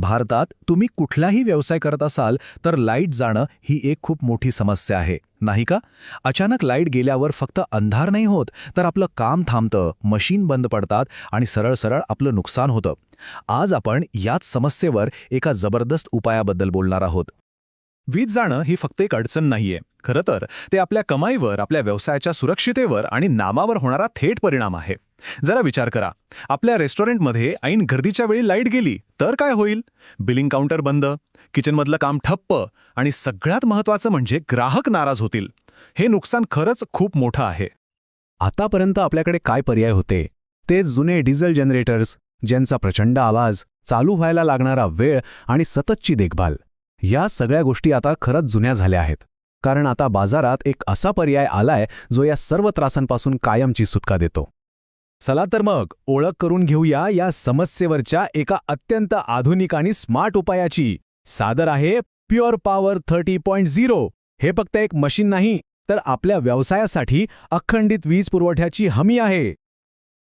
भारतात तुम्ही कुठलाही व्यवसाय करत असाल तर लाईट जाणं ही एक खूप मोठी समस्या आहे, नाही का? अचानक लाईट गेल्यावर फक्त अंधार नाही होत, तर आपलं काम थांबतं, मशीन बंद पडतात आणि सरळ सरळ आपलं नुकसान होतं. आज आपण याच समस्येवर एका जबरदस्त उपायाबद्दल बोलणार आहोत. वीज जाणं ही फक्त एक अडचण नाहीये. खरं तर ते आपल्या कमाईवर, आपल्या व्यवसायाच्या सुरक्षितेवर आणि नामावर होणारा थेट परिणाम आहे. जरा विचार करा, आपल्या रेस्टॉरंटमध्ये ऐन गर्दीच्या वेळी लाईट गेली तर काय होईल? बिलिंग काउंटर बंद, किचनमधलं काम ठप्प आणि सगळ्यात महत्त्वाचं म्हणजे ग्राहक नाराज होतील. हे नुकसान खरंच खूप मोठं आहे. आतापर्यंत आपल्याकडे काय पर्याय होते? ते जुने डिझेल जनरेटर्स, ज्यांचा प्रचंड आवाज, चालू व्हायला लागणारा वेळ आणि सततची देखभाल. या सगळ्या गोष्टी आता खरंच जुन्या झाल्या आहेत. कारण आता बाजारात एक असा पर्याय आलाय जो या सर्व त्रासांपासून कायमची सुटका देतो. चला तर मग ओळख करून घेऊया या समस्येवरच्या एका अत्यंत आधुनिक आणि स्मार्ट उपायाची. सादर आहे प्युअर पॉवर 30.0. हे फक्त एक मशीन नाही, तर आपल्या व्यवसायासाठी अखंडित वीज पुरवठ्याची हमी आहे.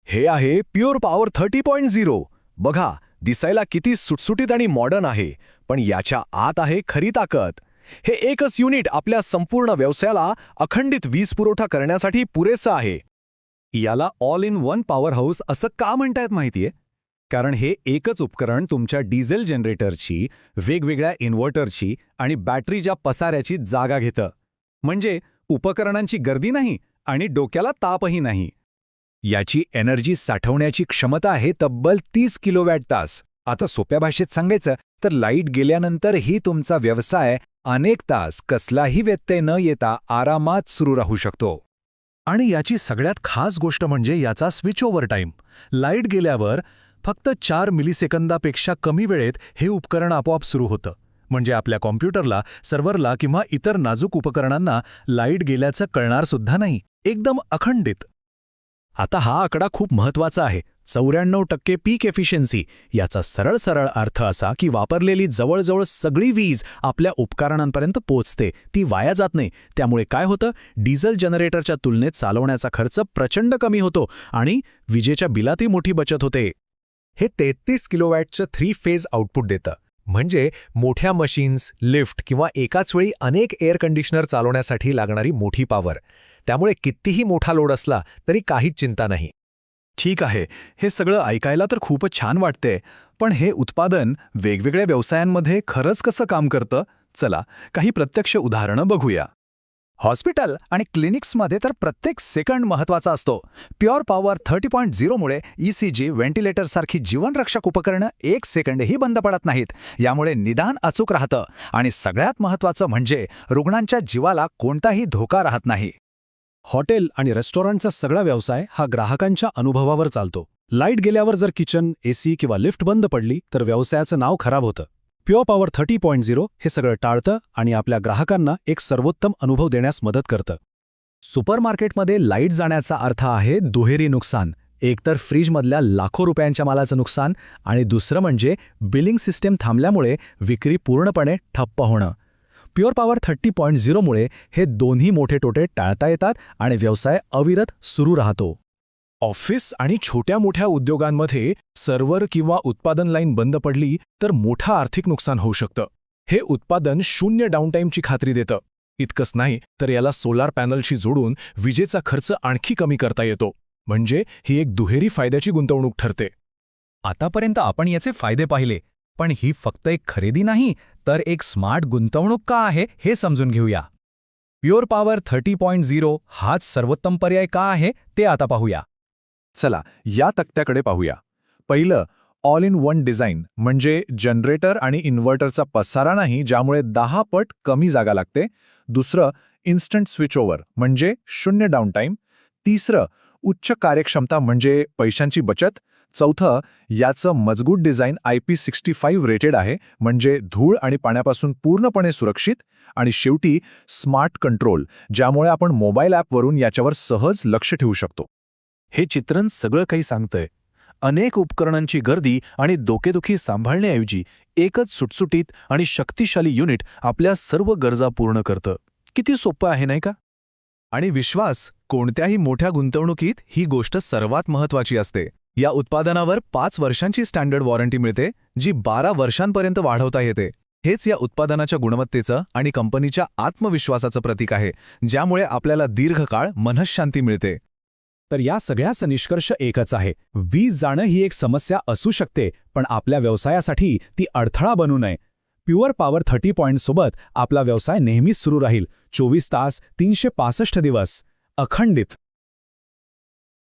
हे आहे प्युअर पॉवर 30.0. बघा, दिसायला किती सुटसुटीत आणि मॉडर्न आहे, पण याच्या आत आहे खरी ताकद. हे एकच युनिट आपल्या संपूर्ण व्यवसायाला अखंडित वीज पुरवठा करण्यासाठी पुरेसं आहे. याला all in one power house असं का म्हणतायत माहितीये? कारण हे एकच उपकरण तुमच्या डिझेल जनरेटरची, वेगवेगळ्या इन्व्हर्टरची आणि बॅटरीच्या पसाऱ्याची जागा घेतं. म्हणजे उपकरणांची गर्दी नाही आणि डोक्याला तापही नाही. याची एनर्जी साठवण्याची क्षमता आहे तब्बल 30 किलोवॅट तास. आता सोप्या भाषेत सांगायचं तर लाईट गेल्यानंतरही तुमचा व्यवसाय अनेक तास कसलाही व्यत्यय न येता आरामात सुरू राहू शकतो. आणि याची सगळ्यात खास गोष्ट म्हणजे याचा स्विच ओव्हर टाईम. लाईट गेल्यावर फक्त 4 मिलिसेकंदापेक्षा कमी वेळेत हे उपकरण आपोआप सुरू होतं. म्हणजे आपल्या कॉम्प्युटरला, सर्व्हरला किंवा इतर नाजूक उपकरणांना लाईट गेल्याचं कळणार सुद्धा नाही. एकदम अखंडित. आता हा आकडा खूप महत्त्वाचा आहे. 94% पीक एफिशियन्सी. याचा सरळ सरळ अर्थ असा की वापरलेली जवळजवळ सगळी वीज आपल्या उपकरणांपर्यंत पोहोचते, ती वाया जात नाही. त्यामुळे काय होतं? डिझेल जनरेटरच्या तुलनेत चालवण्याचा खर्च प्रचंड कमी होतो आणि विजेच्या बिलातही मोठी बचत होते. हे 33 किलोवॅटचं 3 फेज आउटपुट देतं. म्हणजे मोठ्या मशीन्स, लिफ्ट किंवा एकाच वेळी अनेक एअर कंडिशनर चालवण्यासाठी लागणारी मोठी पॉवर. त्यामुळे कितीही मोठा लोड असला तरी काहीच चिंता नाही. ठीक आहे, हे सगळं ऐकायला तर खूपच छान वाटतंय, पण हे उत्पादन वेगवेगळ्या व्यवसायांमध्ये खरंच कसं काम करतं? चला काही प्रत्यक्ष उदाहरणं बघूया. हॉस्पिटल आणि क्लिनिक्समध्ये तर प्रत्येक सेकंड महत्त्वाचा असतो. प्युअर पॉवर 30.0 मुळे ECG, व्हेंटिलेटरसारखी जीवनरक्षक उपकरणं 1 सेकंडही बंद पडत नाहीत. यामुळे निदान अचूक राहतं आणि सगळ्यात महत्त्वाचं म्हणजे रुग्णांच्या जीवाला कोणताही धोका राहत नाही. हॉटेल आणि रेस्टॉरंटचा सगळा व्यवसाय हा ग्राहकांच्या अनुभवावर चालतो. लाईट गेल्यावर जर किचन, AC किंवा लिफ्ट बंद पडली तर व्यवसायाचं नाव खराब होतं. प्युअर पॉवर 30.0 हे सगळं टाळतं आणि आपल्या ग्राहकांना एक सर्वोत्तम अनुभव देण्यास मदत करतं. सुपरमार्केटमध्ये लाईट जाण्याचा अर्थ आहे दुहेरी नुकसान. एकतर फ्रीजमधल्या लाखो रुपयांच्या मालाचं नुकसान आणि दुसरं म्हणजे बिलिंग सिस्टीम थांबल्यामुळे विक्री पूर्णपणे ठप्प होणं. प्युअर पॉवर 30.0 मुळे हे दोन्ही मोठे तोटे टाळता येतात आणि व्यवसाय अविरत सुरू राहतो. ऑफिस आणि छोट्या मोठ्या उद्योगांमध्ये सर्व्हर किंवा उत्पादन लाईन बंद पडली तर मोठं आर्थिक नुकसान होऊ शकतं. हे उत्पादन 0 डाऊनटाईमची खात्री देतं. इतकंच नाही तर याला सोलार पॅनलशी जोडून विजेचा खर्च आणखी कमी करता येतो. म्हणजे ही एक दुहेरी फायद्याची गुंतवणूक ठरते. आतापर्यंत आपण याचे फायदे पाहिले, पण ही फक्त एक खरेदी नाही तर एक स्मार्ट गुंतवणूक का आहे हे समजून घेऊया. प्युअर पॉवर 30.0 हाच सर्वोत्तम पर्याय का आहे ते आता पाहूया. चला या तक्त्याकडे पाहूया. पहिलं, ऑल इन वन डिझाईन म्हणजे जनरेटर आणि इन्व्हर्टरचा पसारा नाही, ज्यामुळे 10 पट कमी जागा लागते. दुसरं, इन्स्टंट स्विच ओव्हर म्हणजे 0 डाऊनटाईम. तिसरं, उच्च कार्यक्षमता म्हणजे पैशांची बचत. चौथं, याचं मजबूत डिझाईन IP65 रेटेड आहे, म्हणजे धूळ आणि पाण्यापासून पूर्णपणे सुरक्षित. आणि शेवटी स्मार्ट कंट्रोल, ज्यामुळे आपण मोबाईल ॲपवरून याच्यावर सहज लक्ष ठेवू शकतो. हे चित्रण सगळं काही सांगतंय. अनेक उपकरणांची गर्दी आणि डोकेदुखी सांभाळण्याऐवजी एकच सुटसुटीत आणि शक्तिशाली युनिट आपल्या सर्व गरजा पूर्ण करतं. किती सोपं आहे नाही का? आणि विश्वास, कोणत्याही मोठ्या गुंतवणुकीत ही गोष्ट सर्वात महत्त्वाची असते. या उत्पादनावर 5 वर्षांची स्टँडर्ड वॉरंटी मिळते, जी 12 वर्षांपर्यंत वाढवता येते. हेच या उत्पादनाच्या गुणवत्तेचं आणि कंपनीच्या आत्मविश्वासाचं प्रतीक आहे, ज्यामुळे आपल्याला दीर्घकाळ मनःशांती मिळते. तर या सगळ्याचा निष्कर्ष एकच आहे, वीज जाणं ही एक समस्या असू शकते, पण आपल्या व्यवसायासाठी ती अडथळा बनू नये. प्युअर पॉवर 30 सोबत आपला व्यवसाय नेहमीच सुरू राहील, 24 तास 365 दिवस, अखंडित.